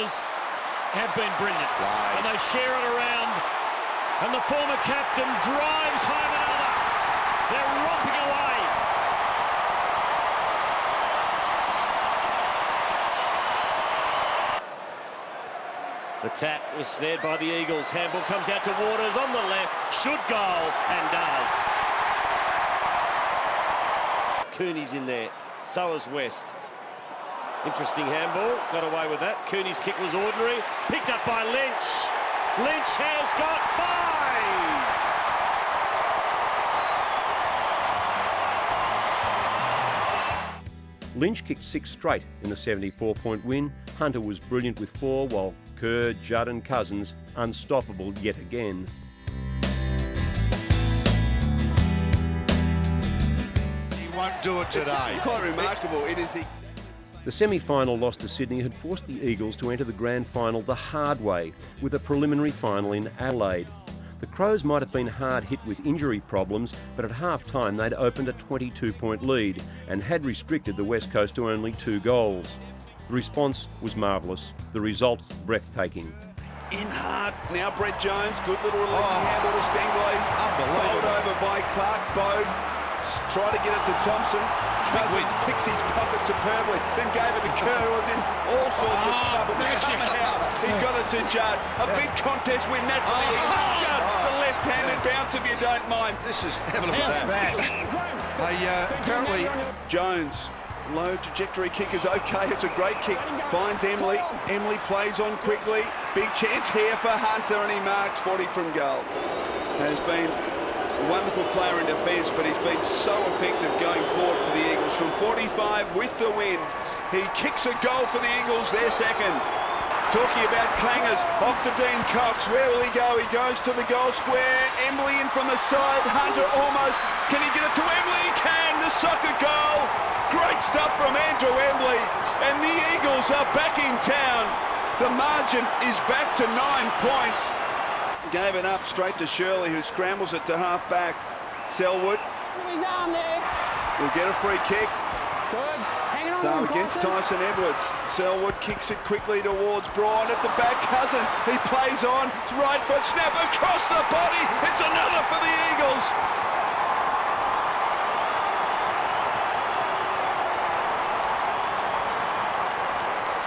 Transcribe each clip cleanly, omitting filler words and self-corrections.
Eagles have been brilliant. Right. And they share it around. And the former captain drives home another. They're romping away. The tap was snared by the Eagles. Handball comes out to Waters on the left. Should goal and does. Cooney's in there. So is West. Interesting handball. Got away with that. Cooney's kick was ordinary. Picked up by Lynch. Lynch has got 5. Lynch kicked 6 straight in the 74-point win. Hunter was brilliant with 4, while Kerr, Judd and Cousins unstoppable yet again. He won't do it today. It's quite remarkable. It is. The semi-final loss to Sydney had forced the Eagles to enter the grand final the hard way, with a preliminary final in Adelaide. The Crows might have been hard hit with injury problems, but at half-time they'd opened a 22-point lead and had restricted the West Coast to only 2 goals. The response was marvellous, the result breathtaking. In hard, now Brett Jones, good little releasing handball to Stenglein. Unbelievable. Bowled over by Clark Bode, try to get it to Thompson. Cousins picks his pocket superbly, then gave it to Kerr, who was in all sorts of trouble. Somehow he got it to Judd. A big contest win, that for the Eagles. Judd, the left-handed bounce, if you don't mind. This is heavily bad. Apparently, Jones, low trajectory kick is okay. It's a great kick. Finds Emily. Emily plays on quickly. Big chance here for Hunter, and he marks 40 from goal. Has been a wonderful player in defence, but he's been so effective going forward for the Eagles. From 45 with the win, he kicks a goal for the Eagles, their second. Talking about clangers, off to Dean Cox. Where will he go? He goes to the goal square. Emily in from the side. Hunter almost. Can he get it to Emily? He can. The soccer goal. Great stuff from Andrew Emily. And the Eagles are back in town. The margin is back to 9 points. Gave it up straight to Shirley, who scrambles it to half-back. Selwood. His arm there. Will get a free kick. Good. Hanging on. So against Tyson Edwards. Selwood kicks it quickly towards Braun at the back. Cousins. He plays on. Right foot snap across the body. It's another for the Eagles.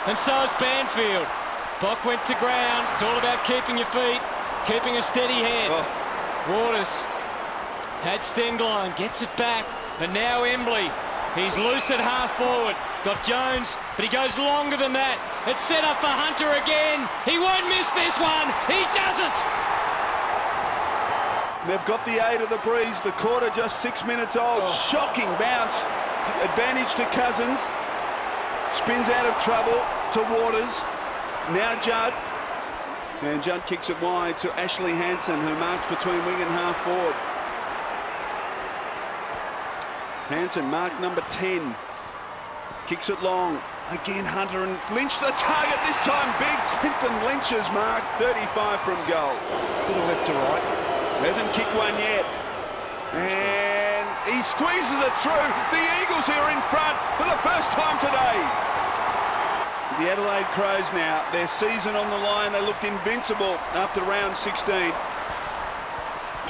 And so is Banfield. Bock went to ground. It's all about keeping your feet, keeping a steady head. Waters had Stenglein, gets it back, and now Embley. He's loose at half forward. Got Jones, but he goes longer than that. It's set up for Hunter again. He won't miss this one. He doesn't. They've got the aid of the breeze. The quarter just 6 minutes old. Shocking bounce. Advantage to Cousins. Spins out of trouble to Waters. Now Judd. And Judd kicks it wide to Ashley Hansen, who marks between wing and half forward. Hansen, mark number 10. Kicks it long. Again, Hunter and Lynch the target. This time, big Quinton Lynch's mark. 35 from goal. little left to right. Hasn't kicked one yet. And he squeezes it through. The Eagles are in front for the first time today. The Adelaide Crows now, their season on the line. They looked invincible after round 16.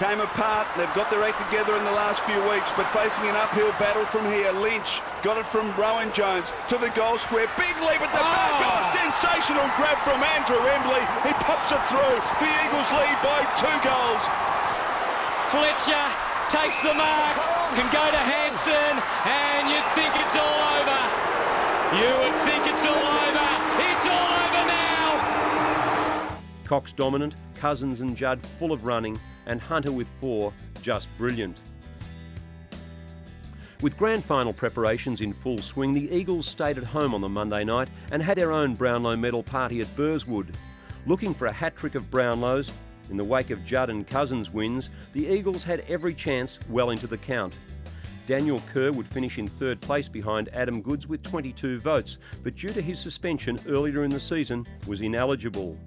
Came apart. They've got their act together in the last few weeks, but facing an uphill battle from here. Lynch got it from Rowan Jones to the goal square. Big leap at the back. Oh, sensational grab from Andrew Embley. He pops it through. The Eagles lead by 2 goals. Fletcher takes the mark, can go to Hansen, and you'd think it's all over. You would think it's all over. It's all over now. Cox dominant, Cousins and Judd full of running, and Hunter with 4 just brilliant. With grand final preparations in full swing, the Eagles stayed at home on the Monday night and had their own Brownlow medal party at Burswood. Looking for a hat-trick of Brownlows, in the wake of Judd and Cousins wins, the Eagles had every chance well into the count. Daniel Kerr would finish in 3rd place behind Adam Goods with 22 votes, but due to his suspension earlier in the season, was ineligible.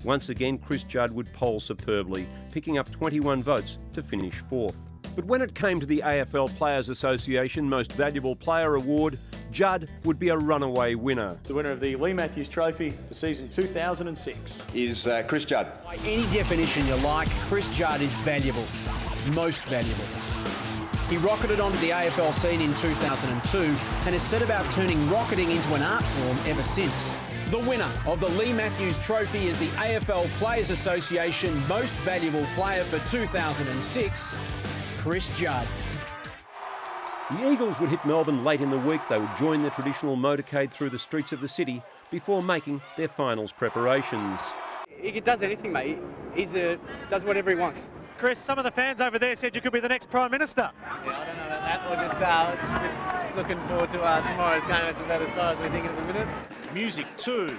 Once again, Chris Judd would poll superbly, picking up 21 votes to finish 4th. But when it came to the AFL Players Association Most Valuable Player Award, Judd would be a runaway winner. The winner of the Lee Matthews Trophy for season 2006 is Chris Judd. By any definition you like, Chris Judd is valuable, most valuable. He rocketed onto the AFL scene in 2002 and has set about turning rocketing into an art form ever since. The winner of the Lee Matthews Trophy is the AFL Players Association Most Valuable Player for 2006, Chris Judd. The Eagles would hit Melbourne late in the week. They would join the traditional motorcade through the streets of the city before making their finals preparations. He does anything, mate. He does whatever he wants. Chris, some of the fans over there said you could be the next Prime Minister. Yeah, I don't know about that. We're just looking forward to tomorrow's game. That's about as far as we're thinking at the minute. Music too.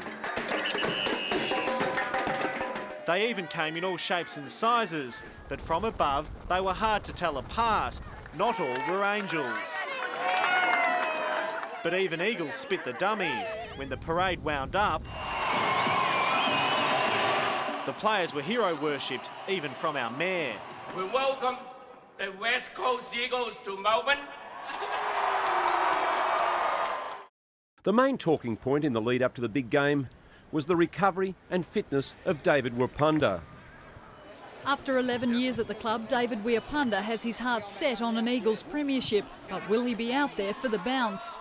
They even came in all shapes and sizes, but from above they were hard to tell apart. Not all were angels. But even Eagles spit the dummy. When the parade wound up, the players were hero worshipped, even from our mayor. We welcome the West Coast Eagles to Melbourne. The main talking point in the lead up to the big game was the recovery and fitness of David Wapunda. After 11 years at the club, David Wapunda has his heart set on an Eagles premiership, but will he be out there for the bounce?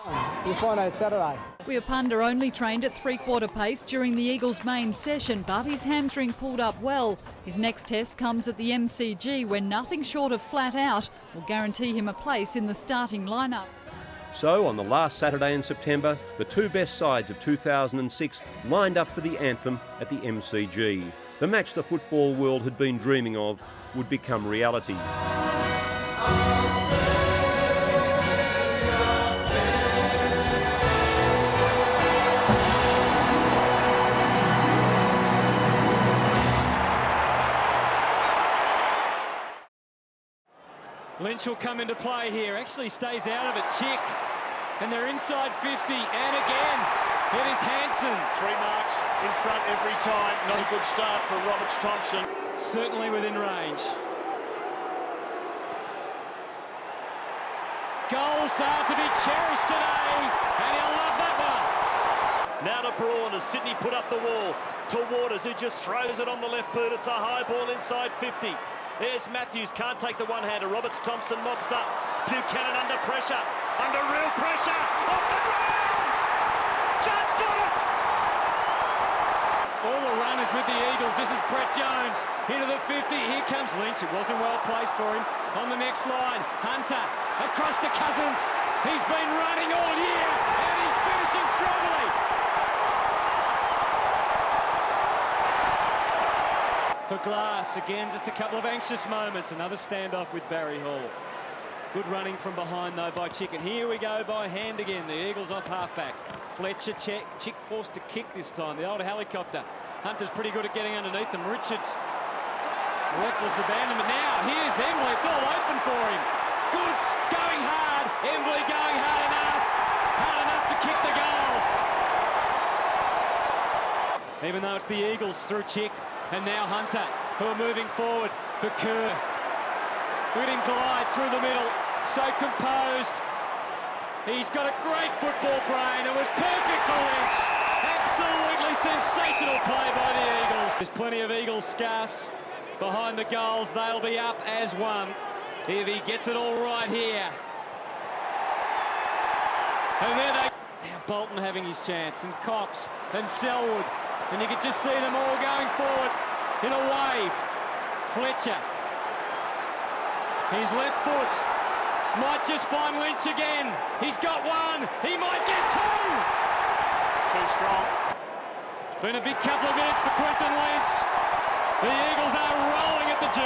You'll find out Saturday. Wapunda only trained at three-quarter pace during the Eagles' main session, but his hamstring pulled up well. His next test comes at the MCG, where nothing short of flat out will guarantee him a place in the starting lineup. So, on the last Saturday in September, the two best sides of 2006 lined up for the anthem at the MCG. The match the football world had been dreaming of would become reality. Lynch will come into play here. Actually stays out of it. Chick. And they're inside 50. And again, it is Hansen. 3 marks in front every time. Not a good start for Roberts Thompson. Certainly within range. Goals are to be cherished today. And he'll love that one. Now to Braun as Sydney put up the wall to Waters, who just throws it on the left boot. It's a high ball inside 50. There's Matthews, can't take the one-hander. Roberts Thompson mops up. Buchanan under pressure. Under real pressure. Off the ground! Judd's got it! All the runners with the Eagles. This is Brett Jones into the 50. Here comes Lynch. It wasn't well placed for him. On the next line, Hunter across to Cousins. He's been running all year and he's finishing strongly. For Glass, again, just a couple of anxious moments. Another standoff with Barry Hall. Good running from behind, though, by Chick. And here we go by hand again. The Eagles off halfback. Fletcher, Chick forced to kick this time. The old helicopter. Hunter's pretty good at getting underneath them. Richards, reckless abandonment. Now, here's Embley. It's all open for him. Goods going hard. Embley going hard enough. Hard enough to kick the goal. Even though it's the Eagles through Chick. And now Hunter, who are moving forward for Kerr. Look at him glide through the middle, so composed. He's got a great football brain. It was perfect for Lynch. Absolutely sensational play by the Eagles. There's plenty of Eagles scarfs behind the goals. They'll be up as one if he gets it all right here. And then now Bolton having his chance, and Cox and Selwood. And you can just see them all going forward in a wave. Fletcher. His left foot might just find Lynch again. He's got one. He might get two. Too strong. Been a big couple of minutes for Quinton Lynch. The Eagles are rolling at the G.